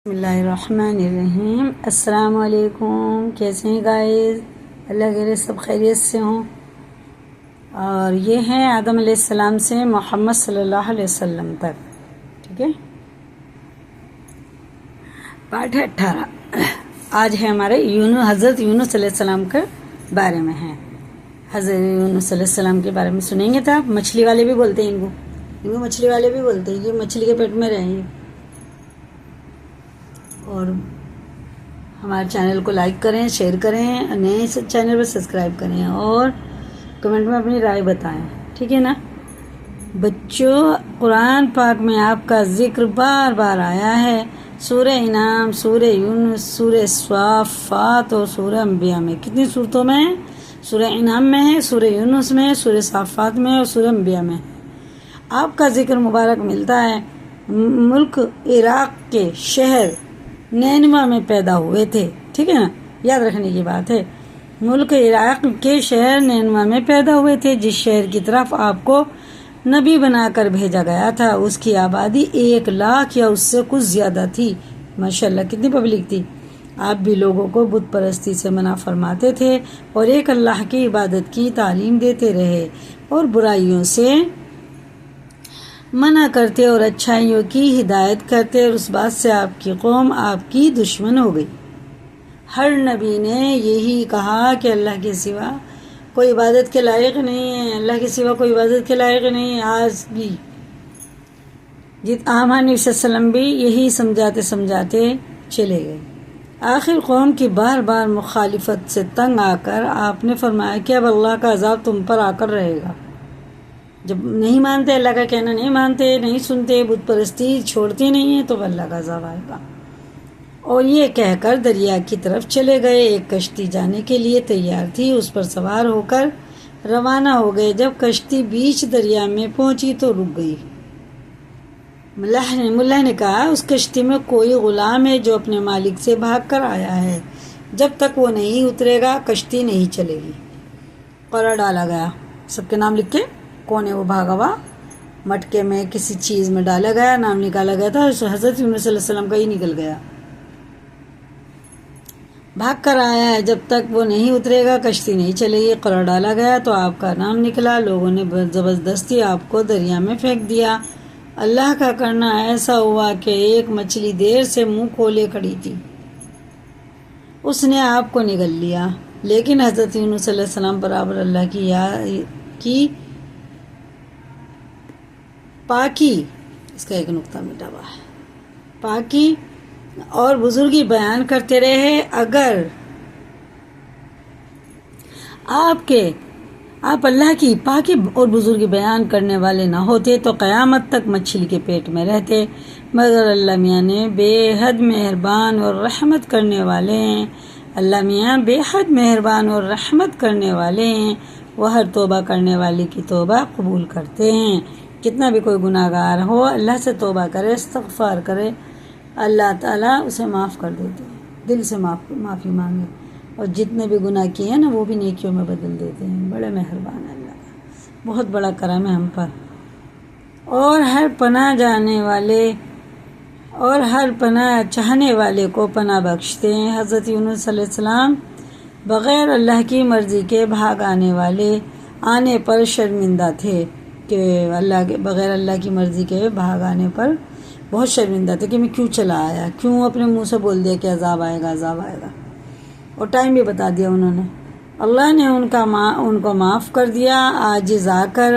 بسم اللہ الرحمن الرحیم۔ السلام علیکم، کیسے ہیں گائز؟ اللہ کے سب خیریت سے ہوں۔ اور یہ ہے آدم علیہ السلام سے محمد صلی اللہ علیہ وسلم تک، ٹھیک ہے، پارٹ ہے 18۔ آج ہے ہمارے حضرت یونس علیہ السلام کے بارے میں ہے۔ حضرت یونس علیہ السلام کے بارے میں سنیں گے تو آپ مچھلی والے بھی بولتے ہیں، ان کو مچھلی والے بھی بولتے ہیں، یہ مچھلی کے پیٹ میں رہیں۔ اور ہمارے چینل کو لائک کریں، شیئر کریں، نئے چینل پر سبسکرائب کریں اور کمنٹ میں اپنی رائے بتائیں، ٹھیک ہے نا بچوں؟ قرآن پاک میں آپ کا ذکر بار بار آیا ہے، سورہ انعام، سورہ یونس، سورہ صافات اور سورہ انبیاء میں۔ کتنی صورتوں میں ہے؟ سورہ انعام میں ہے، سورہ یونس میں، سورہ صافات میں اور سورہ انبیاء میں آپ کا ذکر مبارک ملتا ہے۔ ملک عراق کے شہر نینوا میں پیدا ہوئے تھے، ٹھیک ہے نا، یاد رکھنے کی بات ہے۔ ملک عراق کے شہر نینوا میں پیدا ہوئے تھے، جس شہر کی طرف آپ کو نبی بنا کر بھیجا گیا تھا۔ اس کی آبادی 1,00,000 یا اس سے کچھ زیادہ تھی۔ ماشاءاللہ کتنی پبلک تھی۔ آپ بھی لوگوں کو بت پرستی سے منع فرماتے تھے اور ایک اللہ کی عبادت کی تعلیم دیتے رہے اور برائیوں سے منع کرتے اور اچھائیوں کی ہدایت کرتے، اور اس بات سے آپ کی قوم آپ کی دشمن ہو گئی۔ ہر نبی نے یہی کہا کہ اللہ کے سوا کوئی عبادت کے لائق نہیں ہے، اللہ کے سوا کوئی عبادت کے لائق نہیں ہے۔ آج بھی آمین نبی صلی اللہ علیہ وسلم بھی یہی سمجھاتے چلے گئے۔ آخر قوم کی بار بار مخالفت سے تنگ آ کر آپ نے فرمایا کہ اب اللہ کا عذاب تم پر آ کر رہے گا۔ جب نہیں مانتے، اللہ کا کہنا نہیں مانتے، نہیں سنتے، بت پرستی چھوڑتے نہیں ہیں، تو اللہ کا عذاب آئے گا۔ اور یہ کہہ کر دریا کی طرف چلے گئے۔ ایک کشتی جانے کے لیے تیار تھی، اس پر سوار ہو کر روانہ ہو گئے۔ جب کشتی بیچ دریا میں پہنچی تو رک گئی۔ ملا نے کہا اس کشتی میں کوئی غلام ہے جو اپنے مالک سے بھاگ کر آیا ہے، جب تک وہ نہیں اترے گا کشتی نہیں چلے گی۔ قرار ڈالا گیا، سب کے نام لکھ کے، کون ہے وہ بھاگا ہوا، مٹکے میں کسی چیز میں ڈالا گیا، نام نکالا گیا تھا، حضرت یونس علیہ السلام کا ہی نکل گیا۔ بھاگ کر آیا ہے، جب تک وہ نہیں اترے گا کشتی نہیں چلے گی۔ قرار ڈالا گیا تو آپ کا نام نکلا۔ لوگوں نے زبردستی آپ کو دریا میں پھینک دیا۔ اللہ کا کرنا ایسا ہوا کہ ایک مچھلی دیر سے منہ کھولے کھڑی تھی، اس نے آپ کو نگل لیا، لیکن حضرت یونس علیہ السلام برابر اللہ کی پاکی، اس کا ایک نقطہ مٹا ہوا ہے، پاکی اور بزرگی بیان کرتے رہے۔ اگر آپ اللہ کی پاکی اور بزرگی بیان کرنے والے نہ ہوتے تو قیامت تک مچھلی کے پیٹ میں رہتے، مگر اللہ میاں نے بے حد مہربان اور رحمت کرنے والے ہیں۔ اللہ میاں بے حد مہربان اور رحمت کرنے والے ہیں، وہ ہر توبہ کرنے والے کی توبہ قبول کرتے ہیں۔ کتنا بھی کوئی گناہ گار ہو، اللہ سے توبہ کرے، استغفار کرے، اللہ تعالیٰ اسے معاف کر دیتے ہیں، دل سے معافی مانگے، اور جتنے بھی گناہ کیے ہیں نا وہ بھی نیکیوں میں بدل دیتے ہیں۔ بڑے مہربان ہے اللہ کا، بہت بڑا کرم ہے ہم پر، اور ہر پناہ جانے والے اور ہر پناہ چاہنے والے کو پناہ بخشتے ہیں۔ حضرت یونس علیہ السلام بغیر اللہ کی مرضی کے بھاگ آنے پر شرمندہ تھے، کہ بغیر اللہ کی مرضی کے بھاگ آنے پر بہت شرمندہ تھے کہ میں کیوں چلا آیا، کیوں اپنے منہ سے بول دیا کہ عذاب آئے گا، عذاب آئے گا، اور ٹائم بھی بتا دیا انہوں نے۔ اللہ نے ان کو معاف کر دیا۔ عاجز آ کر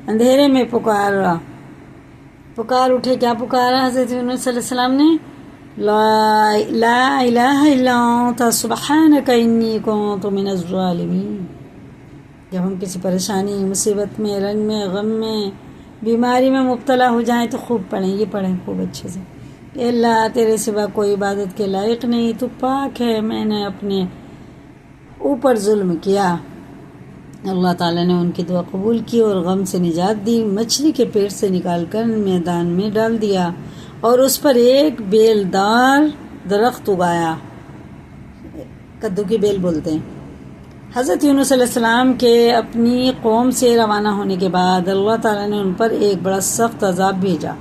اندھیرے میں پکار اٹھے۔ کیا پکارا حضرت یونس علیہ السلام نے؟ لا الہ الا انت سبحانک انی کنت من الظالمین۔ جب ہم کسی پریشانی، مصیبت میں، رنج میں، غم میں، بیماری میں مبتلا ہو جائیں تو خوب پڑھیں خوب اچھے سے، اے اللہ تیرے سوا کوئی عبادت کے لائق نہیں، تو پاک ہے، میں نے اپنے اوپر ظلم کیا۔ اللہ تعالیٰ نے ان کی دعا قبول کی اور غم سے نجات دی۔ مچھلی کے پیٹ سے نکال کر میدان میں ڈال دیا اور اس پر ایک بیلدار درخت اگایا، کدو کی بیل بولتے ہیں۔ حضرت یونس علیہ السلام کے اپنی قوم سے روانہ ہونے کے بعد اللہ تعالیٰ نے ان پر ایک بڑا سخت عذاب بھیجا۔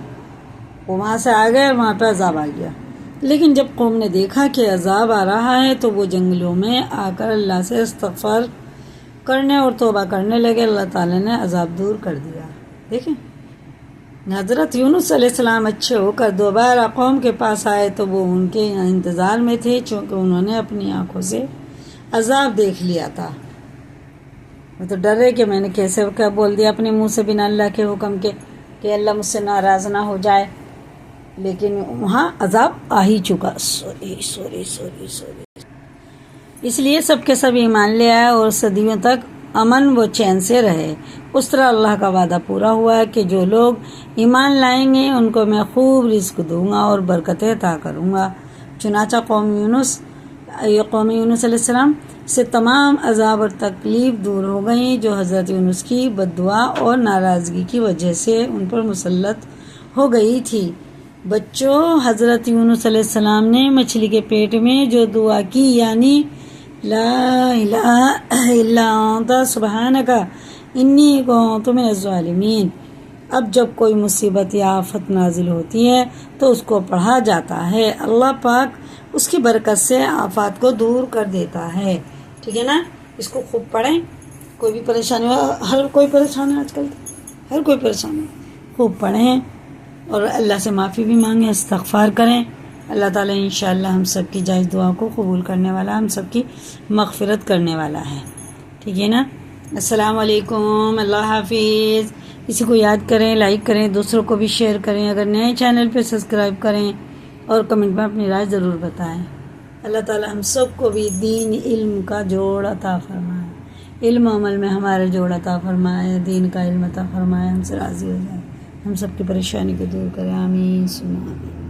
وہ وہاں سے آ گئے اور وہاں پہ عذاب آ گیا. لیکن جب قوم نے دیکھا کہ عذاب آ رہا ہے تو وہ جنگلوں میں آ کر اللہ سے استغفار کرنے اور توبہ کرنے لگے. اللہ تعالیٰ نے عذاب دور کر دیا. دیکھیں حضرت یونس علیہ السلام اچھے ہو کر دوبارہ قوم کے پاس آئے تو وہ ان کے انتظار میں تھے، چونکہ انہوں نے اپنی آنکھوں سے عذاب دیکھ لیا تھا. وہ تو ڈر رہے کہ میں نے کیسے کیا بول دیا اپنے منہ سے بنا اللہ کے حکم کے کہ اللہ مجھ سے ناراض نہ ہو جائے. لیکن وہاں عذاب آ ہی چکا. سوری. اس لیے سب کے سب ایمان لے آئے اور صدیوں تک امن و چین سے رہے. اس طرح اللہ کا وعدہ پورا ہوا ہے کہ جو لوگ ایمان لائیں گے ان کو میں خوب رزق دوں گا اور برکتیں عطا کروں گا. چنانچہ قوم یونس علیہ السلام سے تمام عذاب اور تکلیف دور ہو گئیں جو حضرت یونس کی بد دعا اور ناراضگی کی وجہ سے ان پر مسلط ہو گئی تھی. بچوں، حضرت یونس علیہ السلام نے مچھلی کے پیٹ میں جو دعا کی، یعنی لا الہ الا انت سبحانک انی کنت من الظالمین، اب جب کوئی مصیبت یا آفت نازل ہوتی ہے تو اس کو پڑھا جاتا ہے. اللہ پاک اس کی برکت سے آفات کو دور کر دیتا ہے. ٹھیک ہے نا؟ اس کو خوب پڑھیں. کوئی بھی پریشانی ہو، ہر کوئی پریشان ہے، آج کل ہر کوئی پریشان ہے، خوب پڑھیں اور اللہ سے معافی بھی مانگیں، استغفار کریں. اللہ تعالیٰ انشاءاللہ ہم سب کی جائز دعا کو قبول کرنے والا، ہم سب کی مغفرت کرنے والا ہے. ٹھیک ہے نا؟ السلام علیکم. اللہ حافظ. کسی کو یاد کریں، لائک کریں، دوسروں کو بھی شیئر کریں. اگر نئے چینل پہ سبسکرائب کریں اور کمنٹ میں اپنی رائے ضرور بتائیں. اللہ تعالیٰ ہم سب کو بھی دین علم کا جوڑ عطا فرمائے، علم و عمل میں ہمارے جوڑ عطا فرمائے، دین کا علم عطا فرمائے، ہم سے راضی ہو جائے، ہم سب کی پریشانی کو دور کریں. آمین ثم آمین.